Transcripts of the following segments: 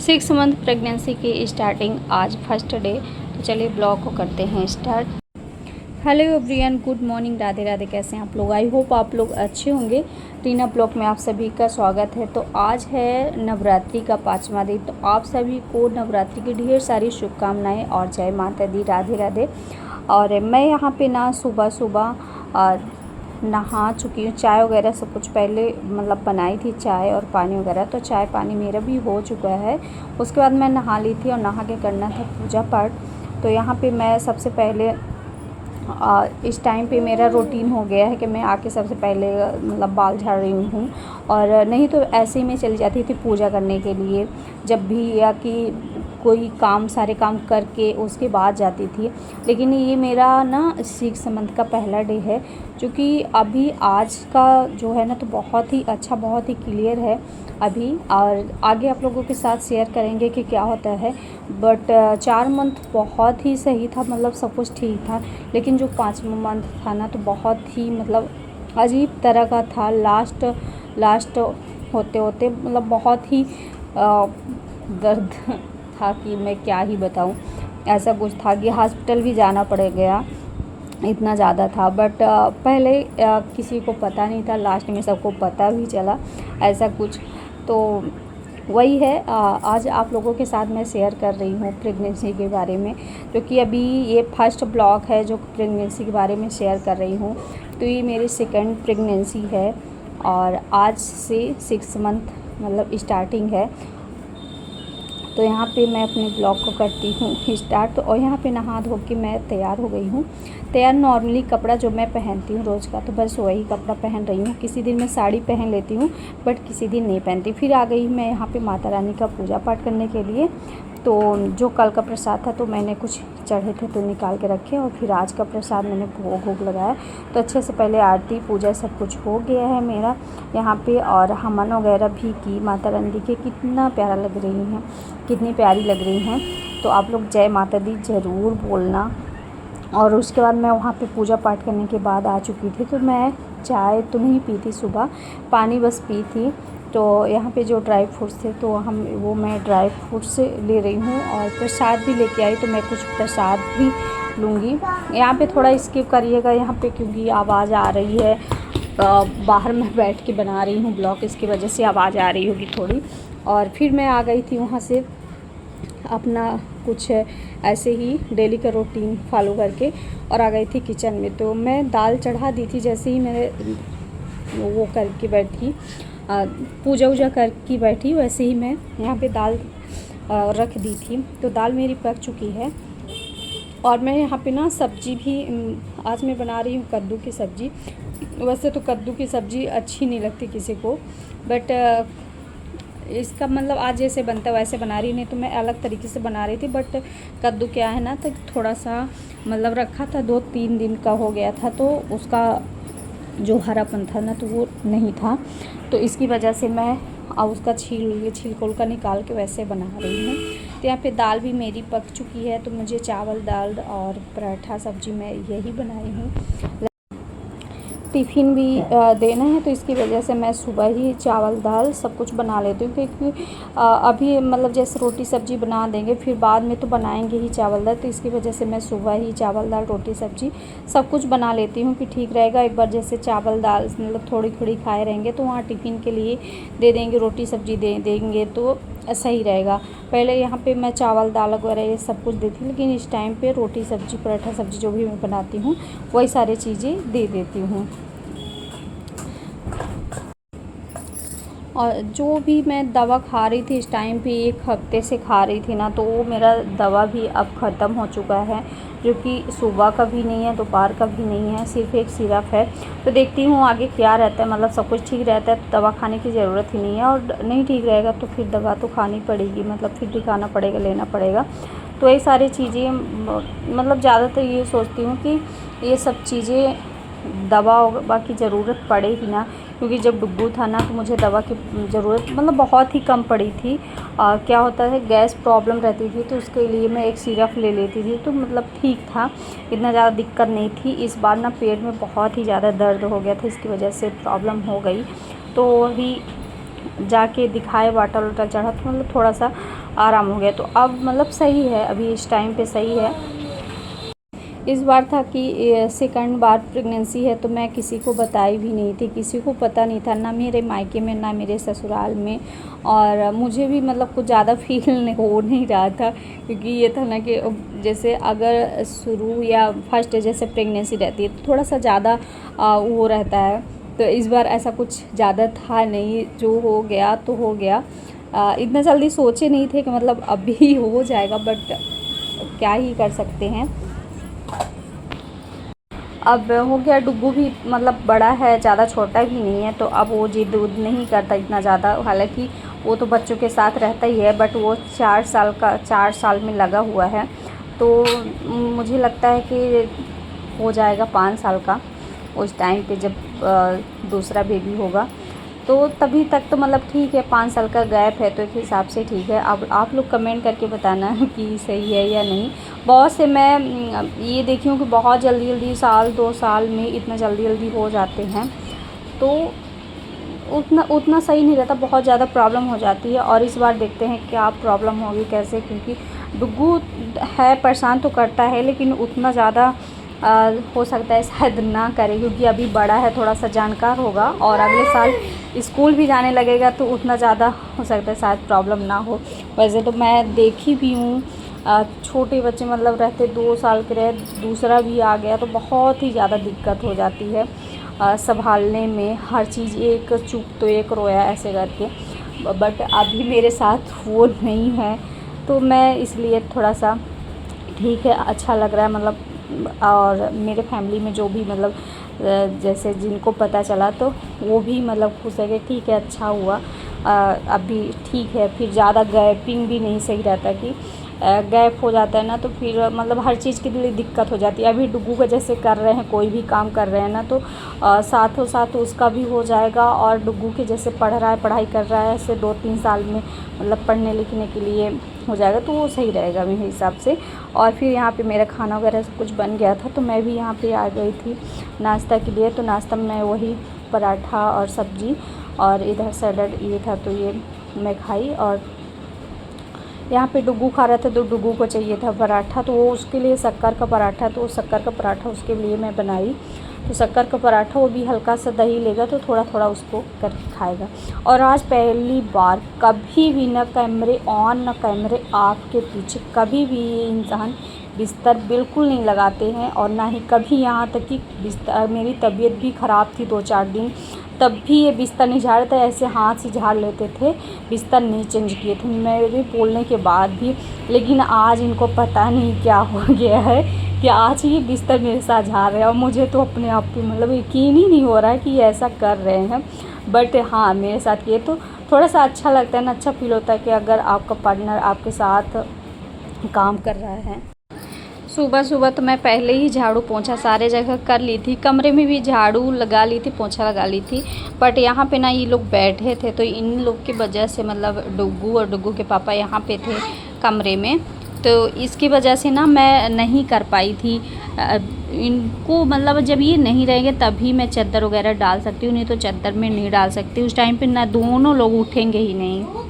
6 month pregnancy की starting आज first day. तो चलिए ब्लॉग को करते हैं start. Hello everyone, good morning, Radhe Radhe. कैसे हैं आप लोग? आई होप आप लोग अच्छे होंगे। रीना ब्लॉग में आप सभी का स्वागत है। तो आज है नवरात्रि का 5वां दिन। तो आप सभी को नवरात्रि की ढेर सारी शुभकामनाएं और जय माता दी, राधे राधे। और मैं यहाँ पे ना सुबह सुबह नहा चुकी हूँ। चाय वगैरह सब कुछ पहले मतलब बनाई थी, चाय और पानी वगैरह। तो चाय पानी मेरा भी हो चुका है। उसके बाद मैं नहा ली थी और नहा के करना था पूजा पाठ। तो यहाँ पे मैं सबसे पहले इस टाइम पे मेरा रूटीन हो गया है कि मैं आके सबसे पहले मतलब बाल झाड़ रही हूँ। और नहीं तो ऐसे ही मैं चली जाती थी पूजा करने के लिए जब भी, या कि कोई काम सारे काम करके उसके बाद जाती थी। लेकिन ये मेरा ना 6 मंथ का पहला डे है, जो कि अभी आज का जो है ना तो बहुत ही अच्छा, बहुत ही क्लियर है अभी। और आगे आप लोगों के साथ शेयर करेंगे कि क्या होता है। बट 4 मंथ बहुत ही सही था, मतलब सब कुछ ठीक था। लेकिन जो 5वां मंथ था ना तो बहुत ही मतलब अजीब तरह का था। लास्ट होते होते मतलब बहुत ही दर्द था कि मैं क्या ही बताऊं। ऐसा कुछ था कि हॉस्पिटल भी जाना पड़ गया, इतना ज़्यादा था। बट पहले किसी को पता नहीं था, लास्ट में सबको पता भी चला ऐसा कुछ। तो वही है, आज आप लोगों के साथ मैं शेयर कर रही हूँ प्रेगनेंसी के बारे में, क्योंकि अभी ये फर्स्ट ब्लॉग है जो प्रेगनेंसी के बारे में शेयर कर रही हूँ। तो ये मेरी सेकंड प्रेगनेंसी है और आज से 6 मंथ मतलब स्टार्टिंग है। तो यहाँ पे मैं अपने ब्लॉग को करती हूँ स्टार्ट। और यहाँ पे नहा धो के मैं तैयार हो गई हूँ। तैयार नॉर्मली कपड़ा जो मैं पहनती हूँ रोज़ का, तो बस वही कपड़ा पहन रही हूँ। किसी दिन मैं साड़ी पहन लेती हूँ बट किसी दिन नहीं पहनती। फिर आ गई मैं यहाँ पे माता रानी का पूजा पाठ करने के लिए। तो जो कल का प्रसाद था तो मैंने कुछ चढ़े थे तो निकाल के रखे, और फिर आज का प्रसाद मैंने भोग लगाया। तो अच्छे से पहले आरती पूजा सब कुछ हो गया है मेरा यहाँ पे। और हवन वगैरह भी की। माता रानी देखिए कितना प्यारा लग रही हैं, कितनी प्यारी लग रही हैं। तो आप लोग जय माता दी ज़रूर बोलना। और उसके बाद मैं वहाँ पे पूजा पाठ करने के बाद आ चुकी थी। तो मैं चाय तो नहीं पी थी सुबह, पानी बस पी थी। तो यहाँ पे जो ड्राई फ्रूट्स थे तो मैं ड्राई फ्रूट्स ले रही हूँ और प्रसाद भी लेके आई। तो मैं कुछ प्रसाद भी लूँगी। यहाँ पे थोड़ा स्किप करिएगा यहाँ पे, क्योंकि आवाज़ आ रही है। बाहर मैं बैठ के बना रही हूँ ब्लॉग, इसकी वजह से आवाज़ आ रही होगी थोड़ी। और फिर मैं आ गई थी वहाँ से अपना कुछ ऐसे ही डेली का रूटीन फॉलो करके, और आ गई थी किचन में। तो मैं दाल चढ़ा दी थी। जैसे ही मैं वो करके बैठी, पूजा वूजा करके बैठी, वैसे ही मैं यहाँ पे दाल रख दी थी। तो दाल मेरी पक चुकी है। और मैं यहाँ पे ना सब्ज़ी भी आज मैं बना रही हूँ कद्दू की सब्ज़ी। वैसे तो कद्दू की सब्ज़ी अच्छी नहीं लगती किसी को, बट इसका मतलब आज जैसे बनता है वैसे बना रही, नहीं तो मैं अलग तरीके से बना रही थी। बट कद्दू क्या है ना, तो थोड़ा सा मतलब रखा था, 2-3 दिन का हो गया था, तो उसका जो हरापन था ना तो वो नहीं था। तो इसकी वजह से मैं अब उसका छिलकोल का निकाल के वैसे बना रही हूँ। तो यहाँ पे दाल भी मेरी पक चुकी है। तो मुझे चावल दाल और पराठा सब्ज़ी मैं यही बनाई हूँ। टिफ़िन भी देना है, तो इसकी वजह से मैं सुबह ही चावल दाल सब कुछ बना लेती हूँ। क्योंकि अभी मतलब जैसे रोटी सब्ज़ी बना देंगे फिर बाद में तो बनाएंगे ही चावल दाल। तो इसकी वजह से मैं सुबह ही चावल दाल रोटी सब्ज़ी सब कुछ बना लेती हूँ कि ठीक रहेगा। एक बार जैसे चावल दाल मतलब थोड़ी थोड़ी खाए रहेंगे तो वहाँ टिफ़िन के लिए दे देंगे, रोटी सब्ज़ी दे देंगे तो सही रहेगा। पहले यहाँ पे मैं चावल दाल वगैरह ये सब कुछ देती, लेकिन इस टाइम पे रोटी सब्ज़ी पराठा सब्ज़ी जो भी मैं बनाती हूँ वही सारी चीज़ें दे देती हूँ। और जो भी मैं दवा खा रही थी इस टाइम पे 1 हफ्ते से खा रही थी ना, तो वो मेरा दवा भी अब ख़त्म हो चुका है। जो कि सुबह का भी नहीं है, दोपहर का भी नहीं है, सिर्फ एक सिरप है। तो देखती हूँ आगे क्या रहता है। मतलब सब कुछ ठीक रहता है तो दवा खाने की ज़रूरत ही नहीं है, और नहीं ठीक रहेगा तो फिर दवा तो खानी पड़ेगी, मतलब फिर दिखाना पड़ेगा, लेना पड़ेगा। तो ये सारी चीज़ें मतलब ज़्यादातर ये सोचती हूँ कि ये सब चीज़ें दवा की ज़रूरत पड़े ही ना। क्योंकि जब डुग्गू था ना तो मुझे दवा की ज़रूरत मतलब बहुत ही कम पड़ी थी। क्या होता है, गैस प्रॉब्लम रहती थी तो उसके लिए मैं एक सिरप ले लेती थी, तो मतलब ठीक था, इतना ज़्यादा दिक्कत नहीं थी। इस बार ना पेट में बहुत ही ज़्यादा दर्द हो गया था, इसकी वजह से प्रॉब्लम हो गई। तो ही जाके दिखाए, बॉटल वॉटल चढ़ा तो मतलब थोड़ा सा आराम हो गया। तो अब मतलब सही है, अभी इस टाइम पे सही है। इस बार था कि सेकंड बार प्रेगनेंसी है, तो मैं किसी को बताई भी नहीं थी, किसी को पता नहीं था, ना मेरे मायके में ना मेरे ससुराल में। और मुझे भी मतलब कुछ ज़्यादा फील हो नहीं रहा था, क्योंकि ये था ना कि जैसे अगर शुरू या फर्स्ट जैसे प्रेगनेंसी रहती है तो थोड़ा सा ज़्यादा वो रहता है। तो इस बार ऐसा कुछ ज़्यादा था नहीं, जो हो गया तो हो गया। इतना जल्दी सोचे नहीं थे कि मतलब अभी हो जाएगा, बट क्या ही कर सकते हैं। अब हो गया, डुग्गू भी मतलब बड़ा है, ज़्यादा छोटा भी नहीं है, तो अब वो जिद उद नहीं करता इतना ज़्यादा। हालांकि वो तो बच्चों के साथ रहता ही है, बट वो 4 साल में लगा हुआ है। तो मुझे लगता है कि हो जाएगा 5 साल का उस टाइम पे, जब दूसरा बेबी होगा। तो तभी तक तो मतलब ठीक है, 5 साल का गैप है तो एक हिसाब से ठीक है। अब आप लोग कमेंट करके बताना कि सही है या नहीं। बहुत से मैं ये देखी हूँ कि बहुत जल्दी जल्दी साल 2 साल में इतना जल्दी जल्दी हो जाते हैं, तो उतना उतना सही नहीं रहता, बहुत ज़्यादा प्रॉब्लम हो जाती है। और इस बार देखते हैं क्या प्रॉब्लम होगी कैसे, क्योंकि डुग्गू है, परेशान तो करता है, लेकिन उतना ज़्यादा हो सकता है शायद ना करे, क्योंकि अभी बड़ा है, थोड़ा सा जानकार होगा और अगले साल स्कूल भी जाने लगेगा, तो उतना ज़्यादा हो सकता है शायद प्रॉब्लम ना हो। वैसे तो मैं देखी भी हूँ, छोटे बच्चे मतलब रहते 2 साल के रहे, दूसरा भी आ गया तो बहुत ही ज़्यादा दिक्कत हो जाती है संभालने में, हर चीज़, एक चुप तो एक रोया ऐसे करके। बट अभी मेरे साथ वो नहीं है, तो मैं इसलिए थोड़ा सा ठीक है, अच्छा लग रहा है मतलब। और मेरे फैमिली में जो भी मतलब जैसे जिनको पता चला तो वो भी मतलब खुश है कि ठीक है, अच्छा हुआ, अभी ठीक है। फिर ज़्यादा गैपिंग भी नहीं सही रहता, कि गैप हो जाता है ना तो फिर मतलब हर चीज़ के लिए दिक्कत हो जाती है। अभी डुग्गू का जैसे कर रहे हैं, कोई भी काम कर रहे हैं ना, तो साथों साथ उसका भी हो जाएगा। और डुग्गू के जैसे पढ़ रहा है, पढ़ाई कर रहा है, ऐसे 2-3 साल में मतलब पढ़ने लिखने के लिए हो जाएगा, तो वो सही रहेगा मेरे हिसाब से। और फिर यहाँ पे मेरा खाना वगैरह सब कुछ बन गया था, तो मैं भी यहाँ पे आ गई थी नाश्ता के लिए। तो नाश्ता में वही पराठा और सब्ज़ी, और इधर सैलड ये था, तो ये मैं खाई। और यहाँ पे डुग्गू खा रहा था, तो डुग्गू को चाहिए था पराठा, तो वो उसके लिए शक्कर का पराठा, तो शक्कर का पराठा उसके लिए मैं बनाई। तो शक्कर का पराठा, वो भी हल्का सा दही लेगा तो थोड़ा थोड़ा उसको करके खाएगा। और आज पहली बार कभी भी ना कैमरे ऑन ना कैमरे ऑफ के पीछे कभी भी ये इंसान बिस्तर बिल्कुल नहीं लगाते हैं, और ना ही कभी, यहाँ तक कि बिस्तर, मेरी तबीयत भी ख़राब थी 2-4 दिन, तब भी ये बिस्तर नहीं झाड़ते, ऐसे हाथ से झाड़ लेते थे, बिस्तर नहीं चेंज किए थे मेरे बोलने के बाद भी। लेकिन आज इनको पता नहीं क्या हो गया है कि आज ये बिस्तर मेरे साथ झाड़ रहे हैं, और मुझे तो अपने आप पे मतलब यकीन ही नहीं हो रहा है कि ये ऐसा कर रहे हैं। बट हाँ, मेरे साथ ये तो थोड़ा सा अच्छा लगता है ना, अच्छा फील होता है कि अगर आपका पार्टनर आपके साथ काम कर रहा है। सुबह सुबह तो मैं पहले ही झाड़ू पोंछा सारे जगह कर ली थी, कमरे में भी झाड़ू लगा ली थी, पोंछा लगा ली थी। बट यहाँ पे ना ये लोग बैठे थे, तो इन लोग की वजह से मतलब डुग्गू और डुग्गू के पापा यहाँ पे थे कमरे में, तो इसकी वजह से ना मैं नहीं कर पाई थी इनको। मतलब जब ये नहीं रहेंगे तभी मैं चादर वगैरह डाल सकती हूँ, नहीं तो चादर में नहीं डाल सकती उस टाइम पे, ना दोनों लोग उठेंगे ही नहीं।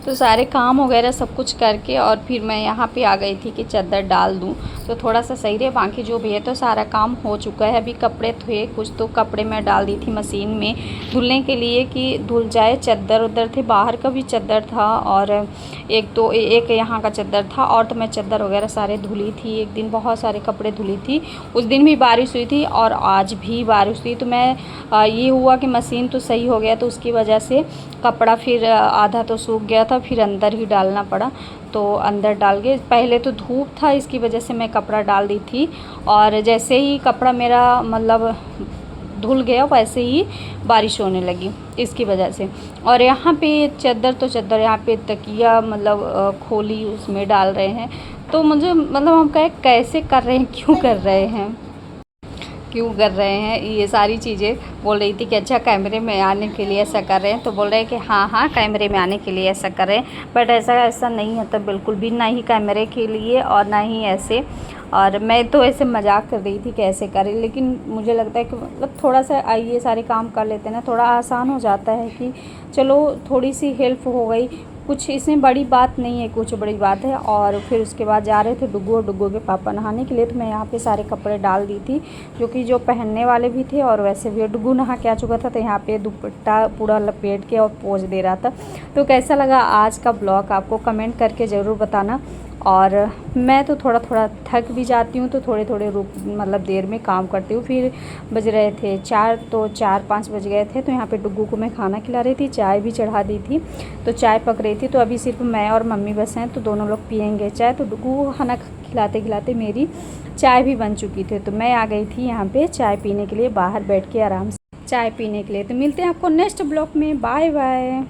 तो सारे काम वगैरह सब कुछ करके और फिर मैं यहाँ पे आ गई थी कि चादर डाल दूँ तो थोड़ा सा सही रहे। बाकी जो भी है तो सारा काम हो चुका है। अभी कपड़े थे कुछ, तो कपड़े मैं डाल दी थी मशीन में धुलने के लिए कि धुल जाए। चादर उधर थे, बाहर का भी चादर था और एक यहाँ का चादर था, और तो मैं चादर वगैरह सारे धुली थी। एक दिन बहुत सारे कपड़े धुली थी, उस दिन भी बारिश हुई थी और आज भी बारिश हुई। तो मैं ये हुआ कि मशीन तो सही हो गया, तो उसकी वजह से कपड़ा फिर आधा तो सूख गया था, फिर अंदर ही डालना पड़ा। तो अंदर डाल के, पहले तो धूप था इसकी वजह से मैं कपड़ा डाल दी थी, और जैसे ही कपड़ा मेरा मतलब धुल गया वैसे ही बारिश होने लगी इसकी वजह से। और यहाँ पे चादर तो चादर, यहाँ पे तकिया मतलब खोली उसमें डाल रहे हैं। तो मुझे मतलब हम कहे कैसे कर रहे हैं, क्यों कर रहे हैं, क्यों कर रहे हैं ये सारी चीज़ें। बोल रही थी कि अच्छा कैमरे में आने के लिए ऐसा कर रहे हैं, तो बोल रहे हैं कि हाँ हाँ कैमरे में आने के लिए ऐसा कर रहे हैं। बट ऐसा नहीं होता बिल्कुल भी, ना ही कैमरे के लिए और ना ही ऐसे। और मैं तो ऐसे मजाक कर रही थी कैसे करें, लेकिन मुझे लगता है कि मतलब थोड़ा सा ये सारे काम कर लेते हैं ना, थोड़ा आसान हो जाता है कि चलो थोड़ी सी हेल्प हो गई, कुछ इसमें बड़ी बात नहीं है, कुछ बड़ी बात है। और फिर उसके बाद जा रहे थे डुग्गू और डुग्गू के पापा नहाने के लिए, तो मैं यहाँ पे सारे कपड़े डाल दी थी जो कि जो पहनने वाले भी थे और वैसे भी। डुग्गू नहा के आ चुका था तो यहाँ पे दुपट्टा पूरा लपेट के और पोंछ दे रहा था। तो कैसा लगा आज का ब्लॉग आपको कमेंट करके ज़रूर बताना। और मैं तो थोड़ा थोड़ा थक भी जाती हूँ, तो थोड़े थोड़े मतलब देर में काम करती हूँ। फिर बज रहे थे 4, तो 4-5 बज गए थे। तो यहाँ पे डुग्गू को मैं खाना खिला रही थी, चाय भी चढ़ा दी थी, तो चाय पक रही थी। तो अभी सिर्फ मैं और मम्मी बस हैं, तो दोनों लोग पियेंगे चाय। तो डुग्गू को खाना खिलाते खिलाते मेरी चाय भी बन चुकी थी, तो मैं आ गई थी यहाँ पर चाय पीने के लिए, बाहर बैठ के आराम से चाय पीने के लिए। तो मिलते हैं आपको नेक्स्ट ब्लॉग में, बाय बाय।